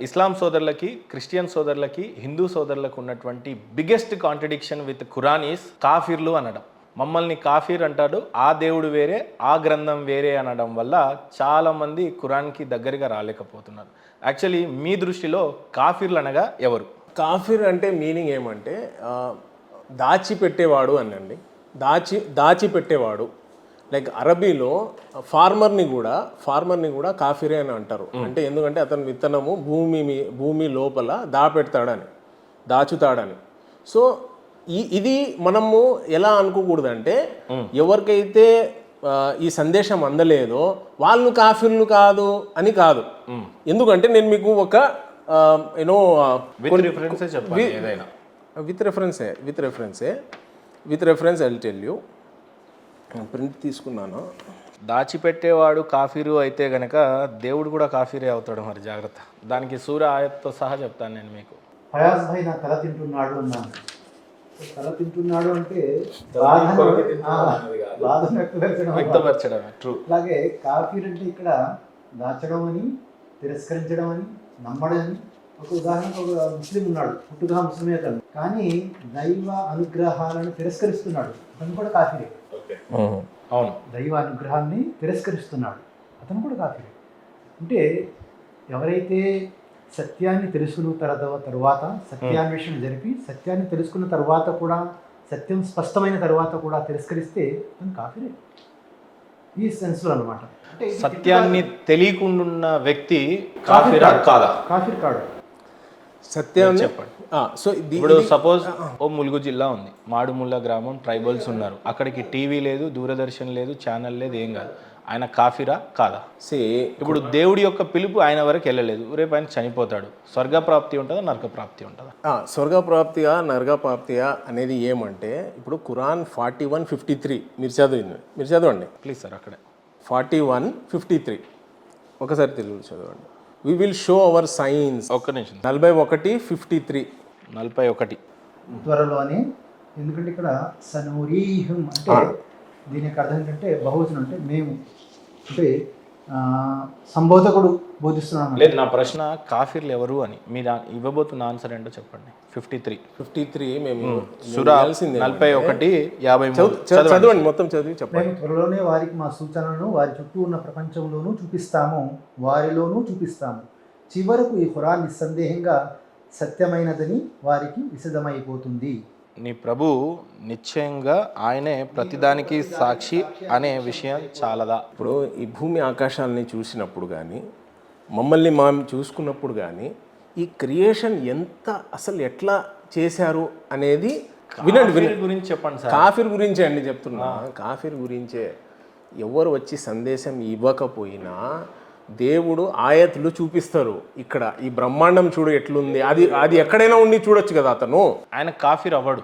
ఇస్లాం సోదరులకి, క్రిస్టియన్ సోదరులకి, హిందూ సోదరులకు ఉన్నటువంటి biggest contradiction with Quran is కాఫిర్లు అనడం. మమ్మల్ని కాఫీర్ అంటాడు, ఆ దేవుడు వేరే, ఆ గ్రంథం వేరే అనడం వల్ల చాలామంది ఖురాన్కి దగ్గరగా రాలేకపోతున్నారు. యాక్చువల్లీ మీ దృష్టిలో కాఫీర్లు అనగా ఎవరు? కాఫిర్ అంటే మీనింగ్ ఏమంటే దాచిపెట్టేవాడు అనండి. దాచిపెట్టేవాడు. లైక్ అరబీలో ఫార్మర్ని కూడా కాఫిరే అని అంటారు. అంటే ఎందుకంటే అతని విత్తనము భూమి లోపల దాచుతాడని. సో ఇది మనము ఎలా అనుకోకూడదంటే ఎవరికైతే ఈ సందేశం అందలేదో వాళ్ళు కాఫిర్లు కాదు అని కాదు. ఎందుకంటే నేను మీకు ఒక with reference I will tell you. Print తీసుకున్నాను. దాచిపెట్టేవాడు కాఫీరు అయితే గనక దేవుడు కూడా కాఫీరే అవుతాడు. మరి జాగ్రత్త. దానికి సూర ఆయత్తో సహా చెప్తాను నేను మీకు. ఫయాజ్ భాయ్ నా తల తింటున్నాడు అన్నాను. తల తింటున్నాడు అంటే బాధను వ్యక్తపరచడం. ట్రూ. అలాగే కాఫీర్ అంటే ఇక్కడ దాచడం అని, తిరస్కరించడం అని, నమ్మడం అని. ఒక ఉదాహరణకు ఒక ముస్లిం ఉన్నాడు, పుట్టుగా ముస్లిమే అతను, కానీ దైవ అనుగ్రహాలను తిరస్కరిస్తున్నాడు. అతను కూడా కాఫీరే. అవును, దైవ అనుగ్రహాన్ని తిరస్కరిస్తున్నాడు, అతను కూడా కాఫీరే. అంటే ఎవరైతే సత్యాన్ని తెలుసుకున్న తర్వాత సత్యాన్వేషణ జరిపి సత్యాన్ని తెలుసుకున్న తర్వాత కూడా, సత్యం స్పష్టమైన తర్వాత కూడా తిరస్కరిస్తే అతను కాఫీరే ఈ సెన్స్లో అనమాట. అంటే సత్యాన్ని తెలియకుండా వ్యక్తి కాఫీరా కాదా? కాఫీర్ కాడు. సత్యాన్ని చెప్పండి. సో ఇప్పుడు సపోజ్ ఓ ములుగు జిల్లా ఉంది, మాడుముల్ల గ్రామం, ట్రైబల్స్ ఉన్నారు. అక్కడికి టీవీ లేదు, దూరదర్శన్ లేదు, ఛానల్ లేదు, ఏం కాదు. ఆయన కాఫీరా కాదా? ఇప్పుడు దేవుడి యొక్క పిలుపు ఆయన వరకు వెళ్ళలేదు, రేపు ఆయన చనిపోతాడు. స్వర్గప్రాప్తి ఉంటుందా, నరకప్రాప్తి ఉంటుందా? స్వర్గప్రాప్తిగా నరకప్రాప్తిగా అనేది ఏమంటే, ఇప్పుడు ఖురాన్ 41:53 మీరు చదవండి ప్లీజ్ సార్. అక్కడే 41:53 ఒకసారి తెలుగు చదవండి. We will show our science. ఒక్క నిమిషం. 41:53 41 త్వరలోనే. ఎందుకంటే ఇక్కడ సనూరీహం అంటే దీని యొక్క అర్థం ఏంటంటే బహువచనం, అంటే మేము, అంటే సంబోధకుడు బోధిస్తున్నాను. లేదు, నా ప్రశ్న కాఫీర్లు ఎవరు అని. మీరు ఇవ్వబోతున్న ఆన్సర్ ఏంటో చెప్పండి. 53 మేము సూరా 41:53 చదవండి, మొత్తం చదివి చెప్పండి. మేము త్వరలోనే వారికి మా సూచనలను వారి చుట్టూ ఉన్న ప్రపంచంలోనూ చూపిస్తాము, వారిలోనూ చూపిస్తాము. చివరకు ఈ ఖురాన్ నిస్సందేహంగా సత్యమైనదని వారికి విశదమైపోతుంది. నీ ప్రభు నిశ్చయంగా ఆయనే ప్రతిదానికి సాక్షి అనే విషయం చాలదా? ఇప్పుడు ఈ భూమి ఆకాశాలని చూసినప్పుడు కానీ, మమ్మల్ని మనం చూసుకున్నప్పుడు కానీ, ఈ క్రియేషన్ అసలు ఎట్లా చేశారు అనేది వినండి. గురించి చెప్పండి సార్. కాఫీర్ గురించే అండి చెప్తున్నా. కాఫీర్ గురించే. ఎవరు వచ్చి సందేశం ఇవ్వకపోయినా దేవుడు ఆయతులు చూపిస్తారు. ఇక్కడ ఈ బ్రహ్మాండం చూడు ఎట్లుంది, అది ఎక్కడైనా ఉండి చూడొచ్చు కదా. అతను ఆయన కాఫీర్ అవ్వడు.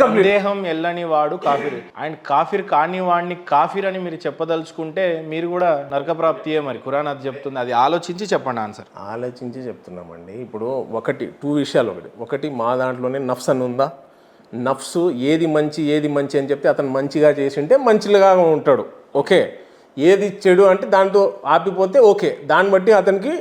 సందేహం ఎల్లని వాడు కాఫీర్. ఆయన కాఫీర్ కాని వాడిని కాఫీర్ అని మీరు చెప్పదలుచుకుంటే మీరు కూడా నరకప్రాప్తియే. మరి ఖురాన్ అది చెప్తుంది, అది ఆలోచించి చెప్పండి ఆన్సర్. ఆలోచించి చెప్తున్నామండి. ఇప్పుడు 2 విషయాలు. ఒకటి మా దాంట్లోనే నఫ్స్ అని ఉందా, నఫ్సు ఏది మంచి అని చెప్తే అతను మంచిగా చేసింటే మంచిగా ఉంటాడు, ఓకే. ఏది చెడు అంటే దాంతో ఆపిపోతే ఓకే. దాన్ని బట్టి అతనికి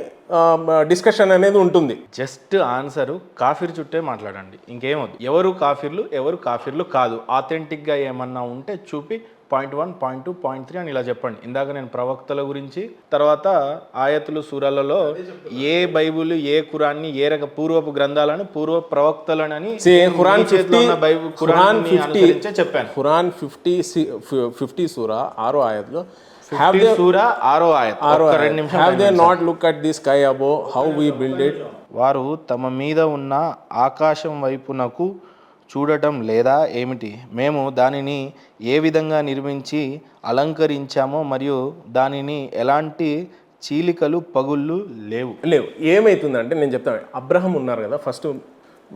డిస్కషన్ అనేది ఉంటుంది. జస్ట్ ఆన్సరు కాఫీర్ చుట్టే మాట్లాడండి, ఇంకేమొద్దు. ఎవరు కాఫీర్లు, ఎవరు కాఫీర్లు కాదు, ఆథెంటిక్గా ఏమన్నా ఉంటే చూపి పాయింట్ 1, పాయింట్ 2, పాయింట్ 3 అని ఇలా చెప్పండి. ఇందాక నేను ప్రవక్తల గురించి, తర్వాత ఆయతులు, సూరాలలో ఏ బైబుల్, ఏ ఖురాన్ని, ఏ పూర్వపు గ్రంథాలను, పూర్వ ప్రవక్తలనని ఖురాన్ చెప్పాను. ఖురాన్ 50 సూరా 6వ ఆయత్లో have they not look at the sky above how we build it? వారు తమ మీద ఉన్న ఆకాశం వైపునకు చూడటం లేదా ఏమిటి? మేము దానిని ఏ విధంగా నిర్మించి అలంకరించామో మరియు దానిని ఎలాంటి చీలికలు పగుళ్ళు లేవు. ఏమవుతుందంటే నేను చెప్తాను. అబ్రహం ఉన్నారు కదా, ఫస్ట్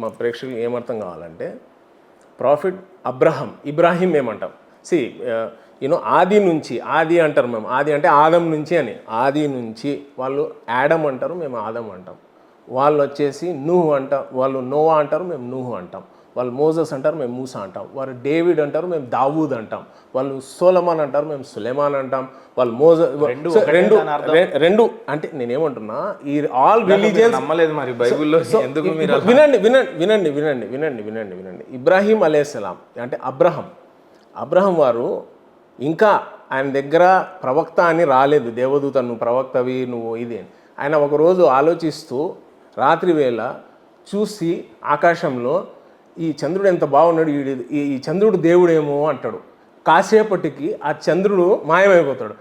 మా ప్రేక్షకులు ఏమర్థం కావాలంటే, ప్రాఫిట్ ఇబ్రాహీం ఏమంటాం, ఆది అంటారు మేము. ఆది అంటే ఆదం నుంచి అని. ఆది నుంచి వాళ్ళు యాడమ్ అంటారు, మేము ఆదం అంటాం. వాళ్ళు వచ్చేసి నూహు అంటాం, వాళ్ళు నోవా అంటారు, మేము నూహు అంటాం. వాళ్ళు మోజస్ అంటారు, మేము మూసా అంటాం. వాళ్ళు డేవిడ్ అంటారు, మేము దావూద్ అంటాం. వాళ్ళు సోలమాన్ అంటారు, మేము సులేమాన్ అంటాం. వాళ్ళు రెండు అంటే నేనేమంటున్నా, ఈ ఆల్ రిలీజియన్స్ నమ్మలేదు మరి బైబిల్లో ఎందుకు మీరు వినండి. ఇబ్రాహీం అలైహిస్సలాం అంటే అబ్రహం వారు ఇంకా ఆయన దగ్గర ప్రవక్త అని రాలేదు, దేవదూత నువ్వు ప్రవక్తవి నువ్వు ఇది అని. ఆయన ఒకరోజు ఆలోచిస్తూ రాత్రి వేళ చూసి ఆకాశంలో ఈ చంద్రుడు ఎంత బాగున్నాడు, ఈ చంద్రుడు దేవుడేమో అంటాడు. కాసేపటికి ఆ చంద్రుడు మాయమైపోతాడు.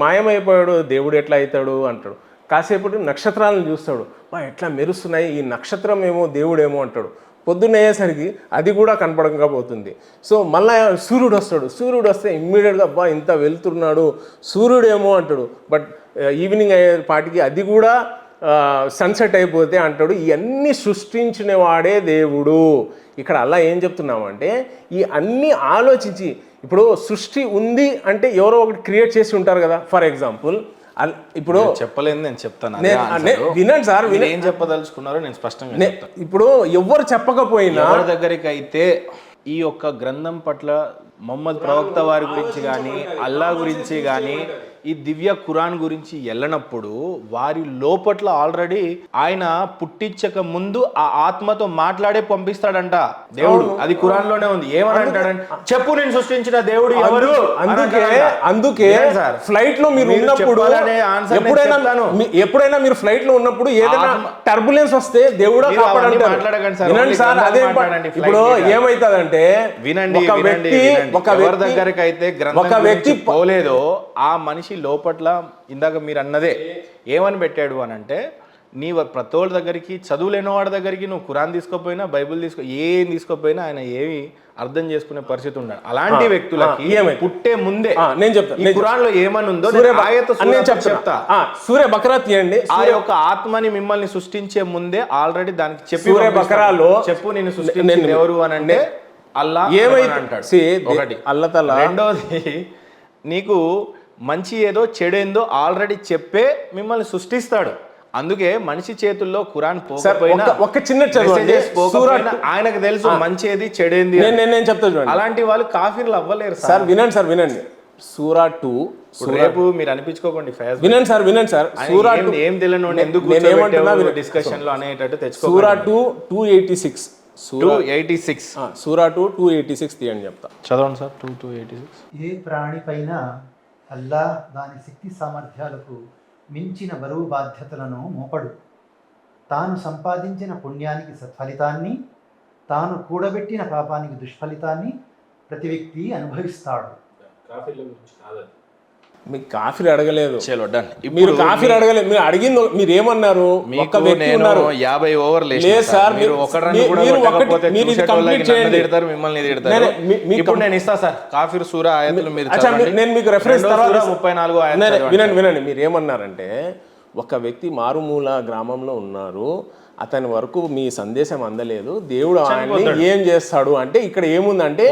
మాయమైపోయాడు, దేవుడు ఎట్లా అవుతాడు అంటాడు. కాసేపటికి నక్షత్రాలను చూస్తాడు, ఎట్లా మెరుస్తున్నాయి, ఈ నక్షత్రం ఏమో దేవుడేమో అంటాడు. పొద్దున్న అయ్యేసరికి అది కూడా కనపడకపోతుంది. సో మళ్ళీ సూర్యుడు వస్తే ఇమ్మీడియట్గా ఇంత వెళ్తున్నాడు సూర్యుడేమో అంటాడు. బట్ ఈవినింగ్ అయ్యే పాటికి అది కూడా సన్సెట్ అయిపోతే అంటాడు. ఇవన్నీ సృష్టించిన వాడే దేవుడు. ఇక్కడ అలా ఏం చెప్తున్నామంటే ఈ అన్నీ ఆలోచించి, ఇప్పుడు సృష్టి ఉంది అంటే ఎవరో ఒకటి క్రియేట్ చేసి ఉంటారు కదా. ఫర్ ఎగ్జాంపుల్ ఇప్పుడు చెప్పలేదు, నేను చెప్తాను. వినండి సార్, ఏం చెప్పదలుచుకున్నారో నేను స్పష్టంగా ఇప్పుడు ఎవ్వరు చెప్పకపోయినా ఎవరి దగ్గరికి అయితే ఈ యొక్క గ్రంథం పట్ల మొహమ్మద్ ప్రవక్త వారి గురించి కానీ అల్లా గురించి కానీ ఈ దివ్య ఖురాన్ గురించి వెళ్ళినప్పుడు వారి లోపట్ల ఆల్రెడీ ఆయన పుట్టించక ముందు ఆ ఆత్మతో మాట్లాడే పంపిస్తాడంట దేవుడు. అది ఖురాన్ లోనే ఉంది. ఏమని అంటాడంటే, చెప్పు నేను సృష్టించిన దేవుడు ఎవరు. అందుకే ఫ్లైట్ లో మీరు ఉన్నప్పుడు ఎప్పుడైనా మీరు ఫ్లైట్ లో ఉన్నప్పుడు ఏదైనా టర్బులెన్స్ వస్తే దేవుడు కాపాడంటారు సార్. అదే ఇప్పుడు ఏమైతుందంటే వినండి, ఒక దగ్గరికి అయితే ఒక వ్యక్తి పోలేదో ఆ మనిషి లోపట్ల ఇందాక మీరు అన్నదే ఏమని పెట్టాడు అని అంటే, నీ ప్రతోళ్ళ దగ్గరికి చదువు లేని వాడి దగ్గరికి నువ్వు ఖురాన్ తీసుకోపోయినా బైబిల్ ఏం తీసుకోపోయినా ఆయన ఏమి అర్థం చేసుకునే పరిస్థితి ఉండాలి. అలాంటి వ్యక్తులకి పుట్టే ముందే నేను చెప్తాను ఖురాన్ లో ఏమని ఉందో చెప్తా. సూర్య బకరా తీయండి. ఆ యొక్క ఆత్మని మిమ్మల్ని సృష్టించే ముందే ఆల్రెడీ దానికి చెప్పు నేను సృష్టించింది ఎవరు అని అంటే అల్లా ఏమైంటాడు. ఒకటి అల్లతల్లా. రెండోది నీకు మంచి ఏదో చెడేందో ఆల్రెడీ చెప్పే మిమ్మల్ని సృష్టిస్తాడు. అందుకే మనిషి చేతుల్లో ఖురాన్ పోకపోయినా ఒక చిన్న ఆయనకు తెలుసు మంచిది చెడేంది. నేను చెప్తాను, అలాంటి వాళ్ళు కాఫీర్లు అవ్వలేరు సార్. వినండి సూరా 2 రేపు మీరు అనిపించుకోకండి. వినండి సార్ సూరా ఏం తెలియను ఎందుకు డిస్కషన్ లో అనేటట్టు తెచ్చుకో. సూరా 2:286 సూరా 2:286 తీయండి చెప్తా. చదవండి సార్. 2:286. ఏ ప్రాణిపైన అల్లా దాని శక్తి సామర్థ్యాలకు మించిన బరువు బాధ్యతలను మోపడు. తాను సంపాదించిన పుణ్యానికి సత్ఫలితాన్ని, తాను కూడబెట్టిన పాపానికి దుష్ఫలితాన్ని ప్రతి వ్యక్తి అనుభవిస్తాడు. మీకు కాఫీలు అడగలేదు, మీరు కాఫీలు అడగలేదు. మీరు అడిగింది మీరు ఏమన్నారు, ఒక వ్యక్తి ఉన్నారు 50 ఓవర్ లేదు సార్. మీరు కంప్లీట్ చేయండి. ఇప్పుడు నేను ఇస్తా సార్ కాఫీర్ సూరా ఆయతులు. నేను మీకు రెఫరెన్స్ 34 వినండి. మీరు ఏమన్నారంటే, ఒక వ్యక్తి మారుమూల గ్రామంలో ఉన్నారు, అతని వరకు మీ సందేశం అందలేదు, దేవుడు ఆయన్ని ఏం చేస్తాడు అంటే ఇక్కడ ఏముందంటే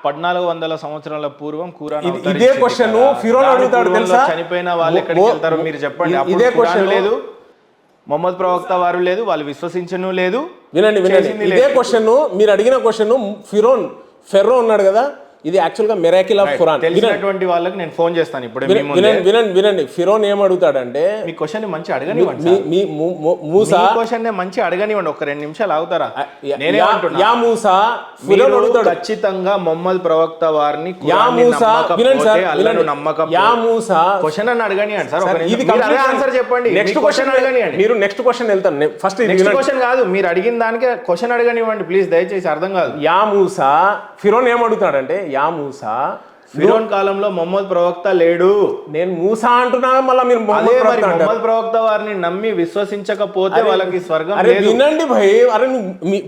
1400 సంవత్సరాల పూర్వం ఖురాన్ ఇదే క్వశ్చన్ ఫిరోన్ అడుగుతాడు తెలుసా. చనిపోయిన వాళ్ళు ఎక్కడికి వెళ్తారో మీరు చెప్పండి. ఇదే క్వశ్చన్ లేదు, మొహమ్మద్ ప్రవక్త వారు లేదు, వాళ్ళు విశ్వసించను లేదు. వినండి ఇదే క్వశ్చన్ మీరు అడిగిన క్వశ్చన్ ఫెర్రో ఉన్నాడు కదా, ఇది యాక్చువల్గా మిరాకిల్ ఆఫ్ ఖురాన్. తెలిసినటువంటి వాళ్ళకి నేను ఫోన్ చేస్తాను ఇప్పుడు. వినండి ఫిరోన్ ఏమడుగుతాడంటే, మీ క్వశ్చన్ మంచి అడగనివ్వండి, మూసా క్వశ్చన్ మంచి అడగనివ్వండి. ఒక 2 నిమిషాలు ఆగుతారా? యా మూసా ఫిరోన్ అడుగుతాడు ఖచ్చితంగా మొహమ్మద్ ప్రవక్త వారిని యా మూసా యా మూసా క్వశ్చన్ అని అడగనివ్వండి సార్. ఇది ఆన్సర్ చెప్పండి. నెక్స్ట్ క్వశ్చన్ అడగనివ్వండి. మీరు నెక్స్ట్ క్వశ్చన్ వెళ్తాను. ఫస్ట్ క్వశ్చన్ కాదు, మీరు అడిగిన దానికి క్వశ్చన్ అడగనివ్వండి ప్లీజ్, దయచేసి. అర్థం కాదు. యా మూసా ఫిరోన్ ఏమడుగుతాడంటే, యా మూసా ఫిరోన్ కాలంలో మొహమ్మద్ ప్రవక్త లేడు. నేను మూసా అంటున్నా, మళ్ళీ మీరు మొహమ్మద్ ప్రవక్త వారిని నమ్మి విశ్వసించకపోతే వాళ్ళకి స్వర్గం లేదు. వినండి భయ్,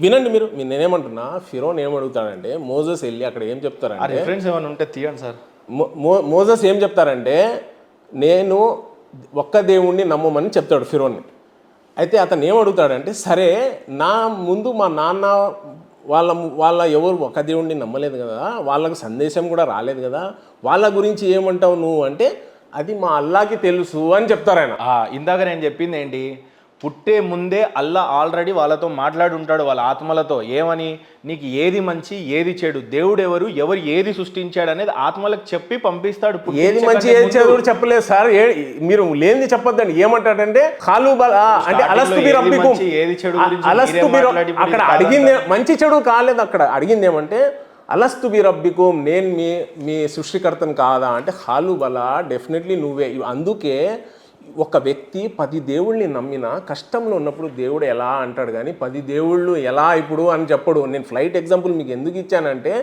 వినండి మీరు. నేనేమంటున్నా, ఫిరోన్ ఏమడుగుతాడంటే, మోజస్ వెళ్ళి అక్కడ ఏం చెప్తారంటే, రిఫరెన్స్ ఏమైనా ఉంటే తీయండి సార్. మోజస్ ఏం చెప్తారంటే, నేను ఒక్క దేవుణ్ణి నమ్మమని చెప్తాడు ఫిరోన్ని. అయితే అతను ఏమడుగుతాడంటే, సరే నా ముందు మా నాన్న వాళ్ళ ఎవరు ఒక దేవుడిని నమ్మలేదు కదా, వాళ్ళకు సందేశం కూడా రాలేదు కదా, వాళ్ళ గురించి ఏమంటావు నువ్వు అంటే, అది మా అల్లాకి తెలుసు అని చెప్తారు ఆయన. ఇందాక నేను చెప్పింది ఏంటి, పుట్టే ముందే అల్లా ఆల్రెడీ వాళ్ళతో మాట్లాడి ఉంటాడు, వాళ్ళ ఆత్మలతో. ఏమని? నీకు ఏది మంచి ఏది చెడు, దేవుడు ఎవరు ఏది సృష్టించాడు అనేది ఆత్మలకు చెప్పి పంపిస్తాడు. ఏది మంచి ఏది చెడు చెప్పలేదు సార్. మీరు లేనిది చెప్పొద్దండి. ఏమంటాడంటే ఖాలు అంటే అలస్తు బి రబ్బికుం, ఏది చెడు అలస్తు బి, అక్కడ అడిగింది మంచి చెడు కాలేదు. అక్కడ అడిగింది ఏమంటే అలస్తు బి రబ్బికుం, నేను మీ సృష్టికర్తను కాదా అంటే ఖాలు బలా, డెఫినెట్లీ నువ్వే. అందుకే ఒక వ్యక్తి 10 దేవుళ్ళని నమ్మినా కష్టంలో ఉన్నప్పుడు దేవుడు ఎలా అంటాడు కానీ 10 దేవుళ్ళు ఎలా ఇప్పుడు అని చెప్పడు. నేను ఫ్లైట్ ఎగ్జాంపుల్ మీకు ఎందుకు ఇచ్చానంటే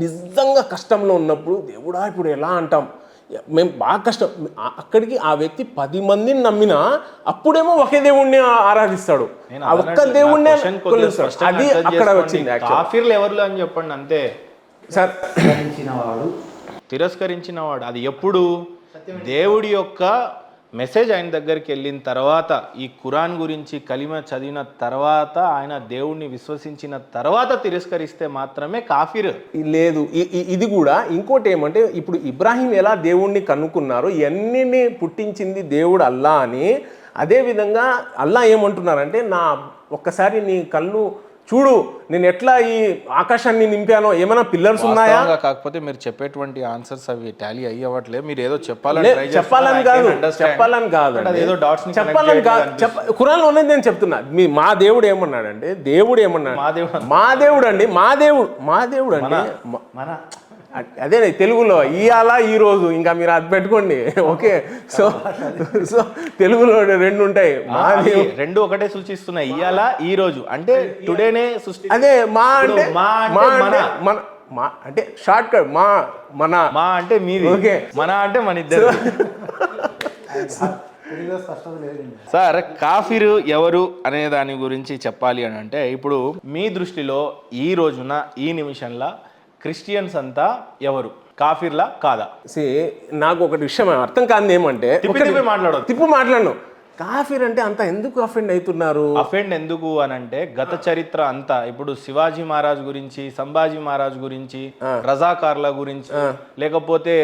నిజంగా కష్టంలో ఉన్నప్పుడు దేవుడా ఇప్పుడు ఎలా అంటాం. మేము బాగా కష్టం, అక్కడికి ఆ వ్యక్తి 10 మందిని నమ్మినా అప్పుడేమో ఒకే దేవుణ్ణి ఆరాధిస్తాడు, ఆ ఒక్క దేవుణ్ణే కొలుస్తాడు. అది అక్కడ వచ్చింది. కాఫీర్లు ఎవరు అని చెప్పండి అంతే సార్. తిరస్కరించిన వాడు అది ఎప్పుడు? దేవుడి యొక్క మెసేజ్ ఆయన దగ్గరికి వెళ్ళిన తర్వాత, ఈ ఖురాన్ గురించి కలిమ చదివిన తర్వాత, ఆయన దేవుణ్ణి విశ్వసించిన తర్వాత తిరస్కరిస్తే మాత్రమే కాఫీర్. లేదు, ఇది కూడా ఇంకోటి ఏమంటే ఇప్పుడు ఇబ్రాహీం ఎలా దేవుణ్ణి కనుక్కున్నారో ఇవన్నీ పుట్టించింది దేవుడు అల్లా అని, అదేవిధంగా అల్లా ఏమంటున్నారంటే ఒక్కసారి నీ కళ్ళు చూడు, నేను ఎట్లా ఈ ఆకాశాన్ని నింపానో, ఏమైనా పిల్లర్స్ ఉన్నాయా? కాకపోతే మీరు చెప్పేటువంటి ఆన్సర్స్ అవి టాలీ అయ్యవట్లేదు. మీరు ఏదో చెప్పాలని కాదు, చెప్పాలని కాదు, ఖురాన్లో ఉన్నది నేను చెప్తున్నా. మా దేవుడు ఏమన్నాడంటే, మా దేవుడు అండి అదే తెలుగులో ఇయాల ఈరోజు, ఇంకా మీరు అది పెట్టుకోండి. ఓకే, సో తెలుగులో 2 ఉంటాయి, రెండు ఒకటే సూచిస్తున్నాయి. ఇయాల ఈ రోజు అంటే టుడేనే సృష్టి. అదే మా అంటే షార్ట్ కట్ మా అంటే మీది, ఓకే, మన అంటే మన ఇద్దరు. సార్, కాఫీరు ఎవరు అనే దాని గురించి చెప్పాలి అని అంటే, ఇప్పుడు మీ దృష్టిలో ఈ రోజున ఈ నిమిషంలో క్రిస్టియన్స్ అంతా ఎవరు? కాఫీర్లా కాదా? నాకు ఒకటి విషయం అర్థం కాదు. ఏమంటే మాట్లాడను, కాఫీర్ అంటే అంత ఎందుకు అఫెండ్ అవుతున్నారు? అఫెండ్ ఎందుకు అని అంటే, గత చరిత్ర అంతా ఇప్పుడు శివాజీ మహారాజ్ గురించి, సంభాజీ మహారాజ్ గురించి, రజాకార్ల గురించి, లేకపోతే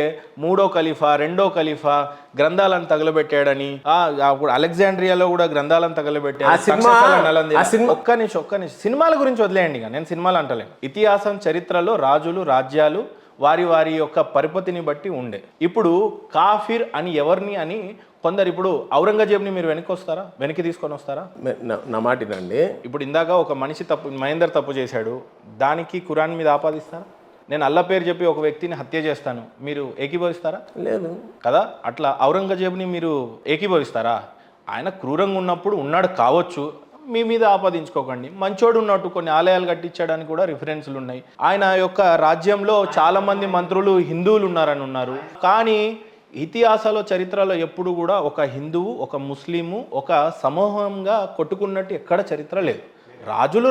3వ ఖలీఫా 2వ ఖలీఫా గ్రంథాలను తగలబెట్టాడని, అప్పుడు అలెగ్జాండ్రియాలో కూడా గ్రంథాలను తగలబెట్టాడు. ఒక్క నిమిషం సినిమాల గురించి వదిలేయండి, నేను సినిమాలు అంటలేను. ఇతిహాసం చరిత్రలో రాజులు రాజ్యాలు వారి యొక్క పరిపతిని బట్టి ఉండే. ఇప్పుడు కాఫీర్ అని ఎవరిని అని కొందరు, ఇప్పుడు ఔరంగజేబ్ని మీరు వెనక్కి తీసుకొని వస్తారా? నా మాటినండి. ఇప్పుడు ఇందాక ఒక మనిషి మహేందర్ తప్పు చేశాడు, దానికి ఖురాన్ మీద ఆపాదిస్తారా? నేను అల్లా పేరు చెప్పి ఒక వ్యక్తిని హత్య చేస్తాను, మీరు ఏకీభవిస్తారా? లేదు కదా. అట్లా ఔరంగజేబ్ని మీరు ఏకీభవిస్తారా? ఆయన క్రూరంగా ఉన్నప్పుడు ఉన్నాడు కావచ్చు, మీ మీద ఆపాదించుకోకండి. మంచోడు ఉన్నట్టు కొన్ని ఆలయాలు కట్టించడానికి కూడా రిఫరెన్స్లు ఉన్నాయి. ఆయన యొక్క రాజ్యంలో చాలా మంది మంత్రులు హిందువులు ఉన్నారు. కానీ ఇతిహాసాల చరిత్రలో ఎప్పుడు కూడా ఒక హిందువు ఒక ముస్లిము ఒక సమూహంగా కొట్టుకున్నట్టు ఎక్కడ చరిత్ర లేదు.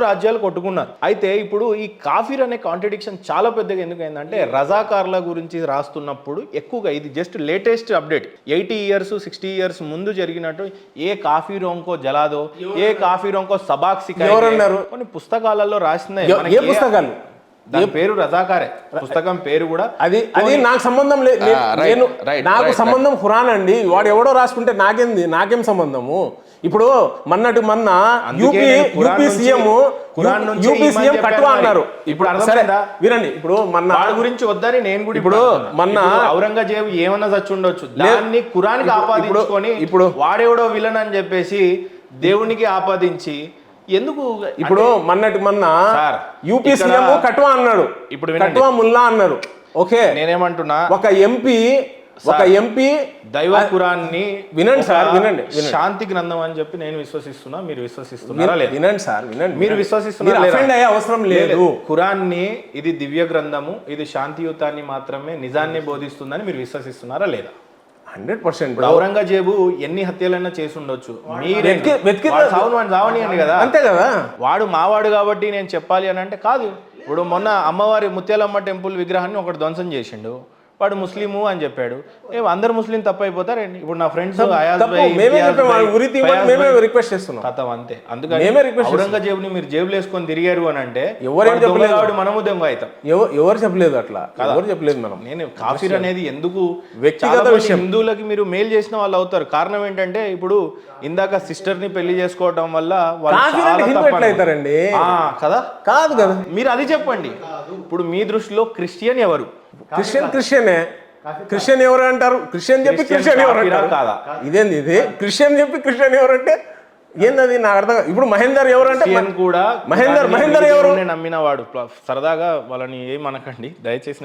రాజ్యాలు కొట్టుకున్నారు. అయితే ఇప్పుడు ఈ కాఫీర్ అనే కాంట్రడిక్షన్ చాలా పెద్దగా ఎందుకైందంటే, రజాకార్ల గురించి రాస్తున్నప్పుడు ఎక్కువగా ఇది just latest update, 80 years 60 years ముందు జరిగినట్టు ఏ కాఫీరోంకో జలాదో, ఏ కాఫీరోంకో సబాక్ సికాయో కొన్ని పుస్తకాలలో రాసిందే. పుస్తకాలు దాని పేరు రజాకారే, పుస్తకం పేరు కూడా. అది నాకు సంబంధం లేదు, నాకు సంబంధం ఖురాన్ అండి. వాడు ఎవడో రాసుకుంటే నాకేం సంబంధము? ఇప్పుడు మొన్న యూపీ సీఎం కట్వా అన్నారు. ఇప్పుడు వినండి, ఇప్పుడు మొన్న గురించి వద్దని నేను కూడా ఇప్పుడు మొన్న ఔరంగజేబు ఏమన్నా చచ్చుండొచ్చు, దాన్ని ఖురాన్కి ఆపాదించుకొని ఇప్పుడు వాడెవడో విలన్ అని చెప్పేసి దేవునికి ఆపాదించి ఎందుకు? ఇప్పుడు మొన్న యూపీ సీఎం కట్వా అన్నాడు, ఇప్పుడు కట్వా ముల్లా అన్నారు. ఓకే, నేనేమంటున్నా, ఒక ఎంపీ దైవ ఖురాన్ని వినండి సార్, వినండి, శాంతి గ్రంథం అని చెప్పి నేను విశ్వసిస్తున్నా, మీరు విశ్వసిస్తున్నారా? వినండి సార్, వినండి, మీరు విశ్వసిస్తున్నారా? అవసరం లేదు. ఖురాన్ని ఇది దివ్య గ్రంథము, ఇది శాంతియుతాన్ని మాత్రమే నిజాన్ని బోధిస్తుందని మీరు విశ్వసిస్తున్నారా లేదా? 100%. ఔరంగజేబు ఎన్ని హత్యలైనా చేసి ఉండొచ్చు, సావనియండి కదా, అంతే కదా. వాడు మావాడు కాబట్టి నేను చెప్పాలి అని అంటే కాదు. ఇప్పుడు మొన్న అమ్మవారి ముత్యాలమ్మ టెంపుల్ విగ్రహాన్ని ఒకటి ధ్వంసం చేసిండు, వాడు ముస్లిము అని చెప్పాడు. అందరు ముస్లిం తప్పు అయిపోతారండి. ఇప్పుడు నా ఫ్రెండ్స్ రిక్వెస్ట్ చేస్తున్నాం కథం అంతే. అందుకని ఔరంగజేబుని మీరు జేబులు వేసుకొని తిరిగారు అని అంటే ఎవరేం చెప్పలేదు, మనము దొంగ అవుతాం. ఎవరు చెప్పలేదు అట్లా, ఎవరు చెప్పలేదు. మనం నేను కాఫీర్ అనేది ఎందుకు వ్యక్తిగత విషయం, హిందువులకి మీరు మేలు చేసిన వాళ్ళు అవుతారు. కారణం ఏంటంటే ఇప్పుడు ఇందాక సిస్టర్ ని పెళ్లి చేసుకోవడం వల్ల అవుతారండి కదా. కాదు కదా, మీరు అది చెప్పండి. ఇప్పుడు మీ దృష్టిలో క్రిస్టియన్ ఎవరు? క్రిస్టియన్ ఎవరు అంటారు? క్రిస్టియన్ చెప్పి క్రిస్టియన్ ఎవరు అంటారు? కాదా ఇదేంది ఇది? క్రిస్టియన్ చెప్పి క్రిస్టియన్ ఎవరంటే ఏంది నాకు అర్థం. ఇప్పుడు మహేందర్ ఎవరు అంటే కూడా మహేందర్ ఎవరు? నమ్మిన వాడు. సరదాగా వాళ్ళని ఏమనకండి దయచేసి.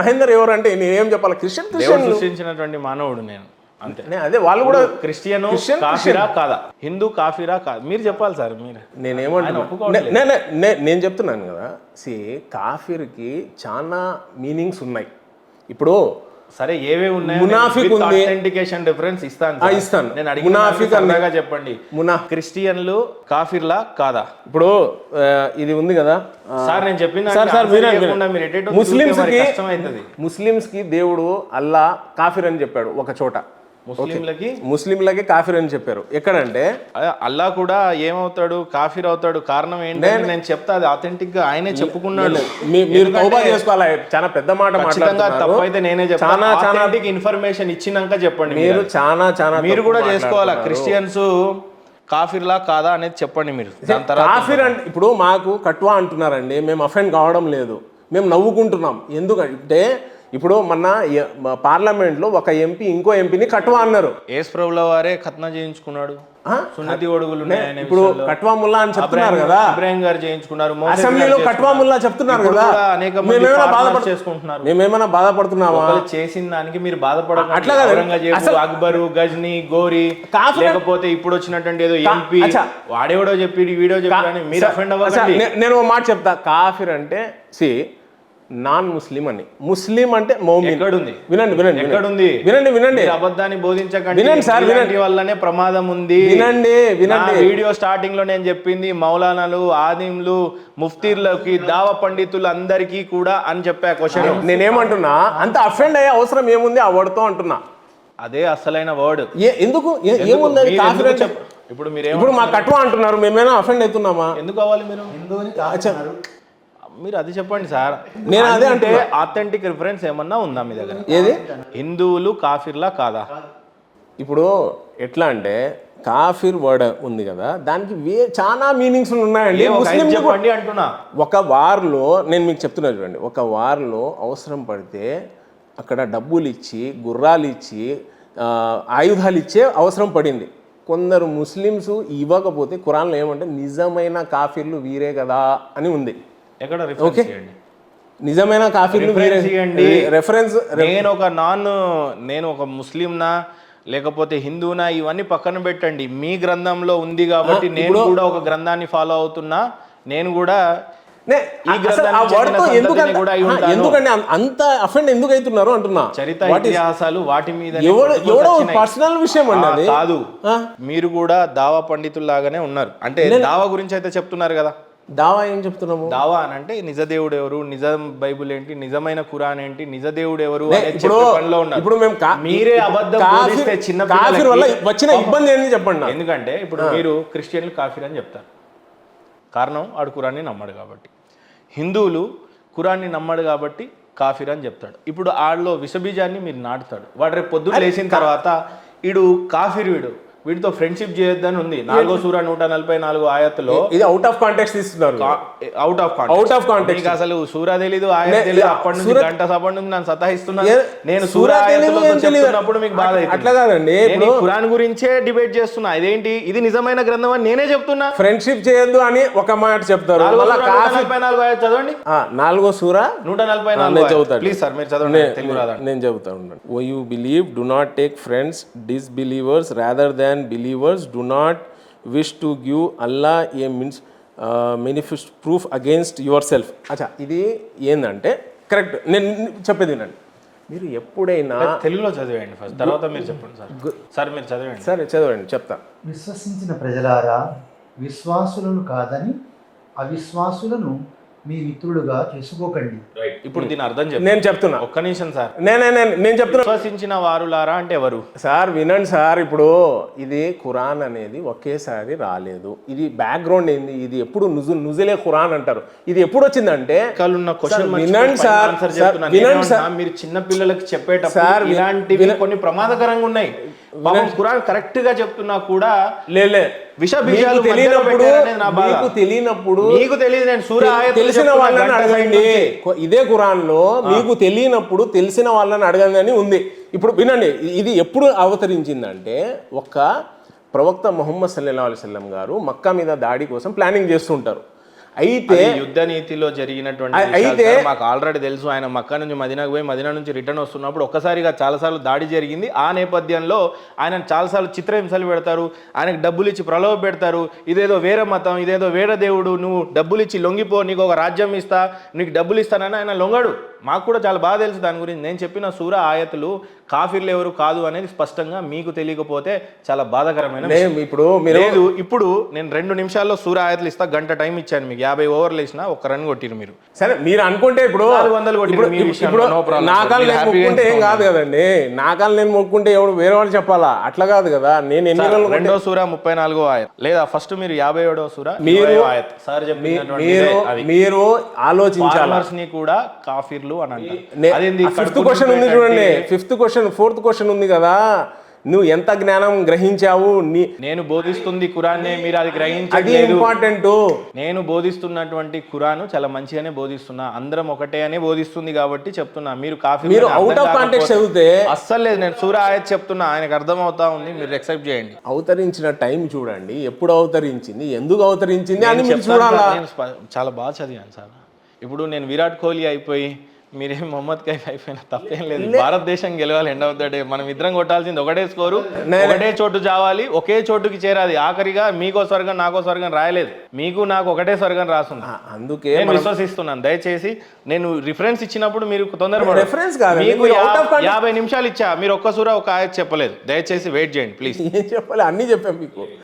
మహేందర్ ఎవరు అంటే నేనేం చెప్పాలి? క్రిస్టియన్ సృష్టించినటువంటి మానవుడు నేను అంతే. అదే వాళ్ళు కూడా క్రిస్టియన్ కాఫీరా కాదా, హిందూ కాఫీరా కాదా, మీరు చెప్పాలి సార్. మీరు నేను చెప్తున్నాను కదా, కాఫీర్కి చాలా మీనింగ్స్ ఉన్నాయి. ఇప్పుడు సరే ఏవే ఉన్నాయి? మునాఫిక్ ఉంది, అథెంటికేషన్ డిఫరెన్స్ ఇస్తాను. నేను అడిగిన చెప్పండి. క్రిస్టియన్లు కాఫీర్లా కాదా? ఇప్పుడు ఇది ఉంది కదా సార్, నేను చెప్పింది ముస్లిమ్స్ కి దేవుడు అల్లా కాఫీర్ అని చెప్పాడు ఒక చోట, ముస్లింలకి కాఫీర్ అని చెప్పారు. ఎక్కడంటే అల్లా కూడా ఏమవుతాడు? కాఫీర్ అవుతాడు. కారణం ఏంటంటే నేను చెప్తా, అది ఆథెంటిక్ గా ఆయనే చెప్పుకున్నాడు. మీరు తౌబా చేసుకోవాలి. చాలా పెద్ద మాట మాట్లాడుతున్నారు. తప్పైతే నేనే చెప్తాను. ఆథెంటిక్ ఇన్ఫర్మేషన్ ఇచ్చినాక చెప్పండి. మీరు మీరు కూడా చేసుకోవాలా. క్రిస్టియన్స్ కాఫీర్లా కాదా అనేది చెప్పండి మీరు. కాఫీర్ అంటే ఇప్పుడు మాకు కట్వా అంటున్నారండి, మేము అఫెండ్ కావడం లేదు, మేము నవ్వుకుంటున్నాం. ఎందుకంటే ఇప్పుడు మొన్న పార్లమెంట్ లో ఒక ఎంపీ ఇంకో ఎంపీని కట్వా అన్నారు. యేసు ప్రభుల వారే ఖత్నా చేయించుకున్నాడు. సున్నతి ఒడుగులు ఇప్పుడు కట్వా ముల్లా అని చెప్తున్నారు కదా, ఇబ్రాహిం గారు చేయించుకున్నారు. అసెంబ్లీలో కట్వా ముల్లా చెప్తున్నారు కదా. మేమేమైనా బాధపడుతున్నామా? చేసిన దానికి మీరు బాధపడకండి. అట్లా అక్బరు, గజ్నీ, గోరి, లేకపోతే ఇప్పుడు వచ్చినటువంటి ఏదో ఎంపీ వాడేవడో చెప్పి వీడియో చెప్పారని మీరు అఫెండ్ అవ్వకండి. నేను ఒక మాట చెప్తా. కాఫిర్ అంటే నాన్ ముస్లిం అని. ముస్లిం అంటే మౌమిన్. వినండి వినండి. అబద్ధాన్ని బోధించకండి. వినండి సార్, వినండి. వల్లనే ప్రమాదం ఉంది. వినండి. వీడియో స్టార్టింగ్ లో నేను చెప్పింది మౌలానాలు, ఆదింలు, ముఫ్తీర్లకి, దావ పండితులు అందరికీ కూడా అని చెప్పా క్వశ్చన్. నేనేమంటున్నా, అంత అఫెండ్ అయ్యే అవసరం ఏముంది ఆ వర్డ్ తో అంటున్నా. అదే అసలైన వర్డ్. ఎందుకు ఏముంది? ఇప్పుడు మీరు ఇప్పుడు మా కట్వా అంటున్నారు, మేమేనా అఫెండ్ అవుతున్నామా? ఎందుకు అవ్వాలి? మీరు అది చెప్పండి సార్. నేను అదే అంటే ఆథెంటిక్ రిఫరెన్స్ ఏమన్నా ఉందా మీ దగ్గర? ఏది? హిందువులు కాఫీర్లా కాదా? ఇప్పుడు ఎట్లా అంటే కాఫీర్ వర్డ్ ఉంది కదా, దానికి చాలా మీనింగ్స్ ఉన్నాయండి. చెప్పండి అంటున్నా. ఒక వార్లో నేను మీకు చెప్తున్నా చూడండి, ఒక వార్లో అవసరం పడితే అక్కడ డబ్బులు ఇచ్చి, గుర్రాలు ఇచ్చి, ఆయుధాలు ఇచ్చే అవసరం పడింది. కొందరు ముస్లిమ్స్ ఇవ్వకపోతే ఖురాన్లో ఏమంటే నిజమైన కాఫీర్లు వీరే కదా అని ఉంది. ఎక్కడ రిఫరెన్స్ చేయండి? నిజమైన కాఫీర్లు రెఫరెన్స్. నేను ఒక ముస్లింనా లేకపోతే హిందూనా ఇవన్నీ పక్కన పెట్టండి. మీ గ్రంథంలో ఉంది కాబట్టి నేను కూడా ఒక గ్రంథాన్ని ఫాలో అవుతున్నా. నేను కూడా ఎందుకంటే అంత అఫెండ్ ఎందుకు అవుతున్నారు అంటున్నా. చరిత్ర ఇతిహాసాలు వాటి మీద పర్సనల్ విషయం అండి కాదు. మీరు కూడా దావా పండితుల్లాగానే ఉన్నారు. అంటే దావా గురించి అయితే చెప్తున్నారు కదా. దావా ఏం చెప్తున్నాము? దావా అని అంటే నిజ దేవుడు ఎవరు, నిజ బైబుల్ ఏంటి, నిజమైన ఖురాన్ ఏంటి, నిజ దేవుడు ఎవరు ఇప్పుడు మేము మీరే అబద్ధం బోధిస్తే చిన్న కాఫీర్ వల్ల వచ్చిన ఇబ్బంది ఏంటి చెప్పండి. ఎందుకంటే ఇప్పుడు మీరు క్రిస్టియన్లు కాఫీర్ అని చెప్తారు. కారణం వాడు ఖురాన్ని నమ్మడు కాబట్టి. హిందువులు ఖురాన్ని నమ్మడు కాబట్టి కాఫీర్ అని చెప్తాడు. ఇప్పుడు ఆడలో విషబీజాన్ని మీరు నాటుతాడు. వాడు రేపు పొద్దున్న లేచిన తర్వాత వీడు కాఫీర్, వీటితో ఫ్రెండ్షిప్ చేయొద్దని ఉంది. 4వ సూర 144 ఆయత్తులో. ఇది అవుట్ ఆఫ్ కాంటెక్స్ట్ ఇస్తున్నారు. అవుట్ ఆఫ్ కాంటెక్స్ట్ అసలు సూరా తెలీదు, ఆయత్ తెలీదు. అప్పటి నుంచి గంట సపటి నుంచి నన్ను సతాయిస్తున్నాను. నేను సూరా చెప్తున్నప్పుడు మీకు బాధ అవుతుంది. అట్లా కాదండి, ఖురాన్ గురించే డిబేట్ చేస్తున్నా. ఇదేంటి ఇది నిజమైన గ్రంథం అని నేనే చెప్తున్నా. ఫ్రెండ్షిప్ చేయొద్దు అని ఒక మాట చెప్తారు. 144 ఆయత్ చదవండి. 4వ సూర 144 చదువుతారు. ప్లీజ్ సార్ మీరు చదవండి. తెలుగు రాదా? నేను చెబుతా ఉండండి. O you believe, do not take friends disbelievers rather than believers, do not wish to give Allah a manifest proof against yourself. అచ్చా, ఇది ఏంటంటే కరెక్ట్. నేను చెప్పేది వినండి. మీరు ఎప్పుడైనా తెలుగులో చదివేయండి ఫస్ట్, తర్వాత మీరు చెప్పండి సార్. సార్ మీరు చదివేయండి. సరే చదవండి, చెప్తా. విశ్వసించిన ప్రజలారా, విశ్వాసులను కాదని అవిశ్వాసులను మీ మిత్రులుగా చేసుకోకండి. ఇప్పుడు దీని అర్థం చెప్పు. నేను చెప్తున్నా, ఒక్క నిమిషం సార్. నేను చెప్తున్నా విశ్వసించిన వారులారా అంటే ఎవరు? సార్ వినండి సార్. ఇప్పుడు ఇది ఖురాన్ అనేది ఒకేసారి రాలేదు. ఇది బ్యాక్గ్రౌండ్ ఏంది, ఇది ఎప్పుడు నుజులే ఖురాన్ అంటారు. ఇది ఎప్పుడు వచ్చిందంటే ఉన్న క్వశ్చన్ వినండి సార్, వినండి సార్. మీరు చిన్న పిల్లలకి చెప్పేటప్పుడు ఇలాంటివి కొన్ని ప్రమాదకరంగా ఉన్నాయి. ఖురాన్ కరెక్ట్ గా చెప్తున్నా కూడా లేలే విష బీజాలు తెలియనప్పుడు, మీకు తెలియనప్పుడు మీకు తెలియదు. నేను సూరా ఆయత్ తెలిసిన వాళ్ళని అడగండి. ఇదే ఖురాన్ లో మీకు తెలియనప్పుడు తెలిసిన వాళ్ళని అడగండి అని ఉంది. ఇప్పుడు వినండి, ఇది ఎప్పుడు అవతరించిందంటే ఒక ప్రవక్త ముహమ్మద్ సల్లల్లాహు అలైహి వసల్లం గారు మక్కా మీద దాడి కోసం ప్లానింగ్ చేస్తుంటారు. అయితే యుద్ధ నీతిలో జరిగినటువంటి మాకు ఆల్రెడీ తెలుసు. ఆయన మక్కా నుంచి మదీనాకు పోయి మదీనా నుంచి రిటర్న్ వస్తున్నప్పుడు ఒక్కసారిగా చాలాసార్లు దాడి జరిగింది. ఆ నేపథ్యంలో ఆయన చాలాసార్లు చిత్రహింసలు పెడతారు, ఆయనకు డబ్బులు ఇచ్చి ప్రలోభ పెడతారు. ఇదేదో వేరే మతం, ఇదేదో వేరే దేవుడు, నువ్వు డబ్బులు ఇచ్చి లొంగిపో, నీకు ఒక రాజ్యం ఇస్తా, నీకు డబ్బులు ఇస్తానని ఆయన లొంగడు. మాకు కూడా చాలా బాగా తెలుసు దాని గురించి. నేను చెప్పిన సూరా ఆయతులు కాఫీర్లు ఎవరు కాదు అనేది స్పష్టంగా మీకు తెలియకపోతే చాలా బాధాకరమైన ఇప్పుడు లేదు. ఇప్పుడు నేను 2 నిమిషాల్లో సూరా ఆయతులు ఇస్తా, గంట టైం ఇచ్చాను మీకు. 50 ఓవర్లు వేసినా ఒక రన్ కొట్టిరు మీరు. సరే మీరు అనుకుంటే ఇప్పుడు 400 కొట్టిరు. నాకాలు నేను మొక్కుంటే ఏం కాదు కదండి. నాకాలు నేను మొక్కుంటే ఎవడు వేరే వాళ్ళు చెప్పాలా? అట్లా కాదు కదా. నేను ఎన్ని రోజులు రెండో సూరా 34వ ఆయత్ లేదా ఫస్ట్ మీరు 57వ సూరా ఆయత్ సార్ మీరు ఆలోచించాలి కూడా కాఫీర్లు అని అంటారు. ఫిఫ్త్ క్వశ్చన్ ఉంది చూడండి, ఫోర్త్ క్వశ్చన్ ఉంది కదా, నువ్వు ఎంత జ్ఞానం గ్రహించావు? నేను బోధిస్తుంది ఖురాన్నే, మీరు అది గ్రహించలేదు. ఇంపార్టెంట్. నేను బోధిస్తున్నటువంటి ఖురాన్ చాలా మంచిగానే బోధిస్తున్నా, అందరం ఒకటే అని బోధిస్తుంది కాబట్టి చెప్తున్నా. మీరు మీరు అవుట్ ఆఫ్ కాంటెక్స్ట్ చదివితే అస్సలు లేదు. నేను సూరా ఆయత్ చెప్తున్నా, ఆయనకు అర్థం అవుతా ఉంది, మీరు యాక్సెప్ట్ చేయండి. అవతరించిన టైం చూడండి, ఎప్పుడు అవతరించింది, ఎందుకు అవతరించింది అని మీరు చూడాలా. చాలా బాగా చదివాను సార్. ఇప్పుడు నేను విరాట్ కోహ్లీ అయిపోయి మీరేం మొహమ్మద్ కైఫ్ అయిపోయినా తప్పేం లేదు. భారతదేశం గెలవాలి. ఎండ్ ఆఫ్ ద డే మనం ఇద్దరం కొట్టాల్సింది ఒకటే స్కోరు, ఒకటే చోటు చావాలి, ఒకే చోటుకి చేరాలి. ఆఖరిగా మీకో స్వర్గం నాకో స్వర్గం రాయలేదు, మీకు నాకు ఒకటే స్వర్గం రాస్తుంది. అందుకే నేను విశ్వసిస్తున్నాను. దయచేసి నేను రిఫరెన్స్ ఇచ్చినప్పుడు మీరు తొందరపడ. రిఫరెన్స్ కాదు, మీకు 50 నిమిషాలు ఇచ్చా, మీరు ఒక్క సూరా ఒక ఆయత్ చెప్పలేదు. దయచేసి వెయిట్ చేయండి ప్లీజ్. ఏం చెప్పాలి, అన్ని చెప్పాం మీకు.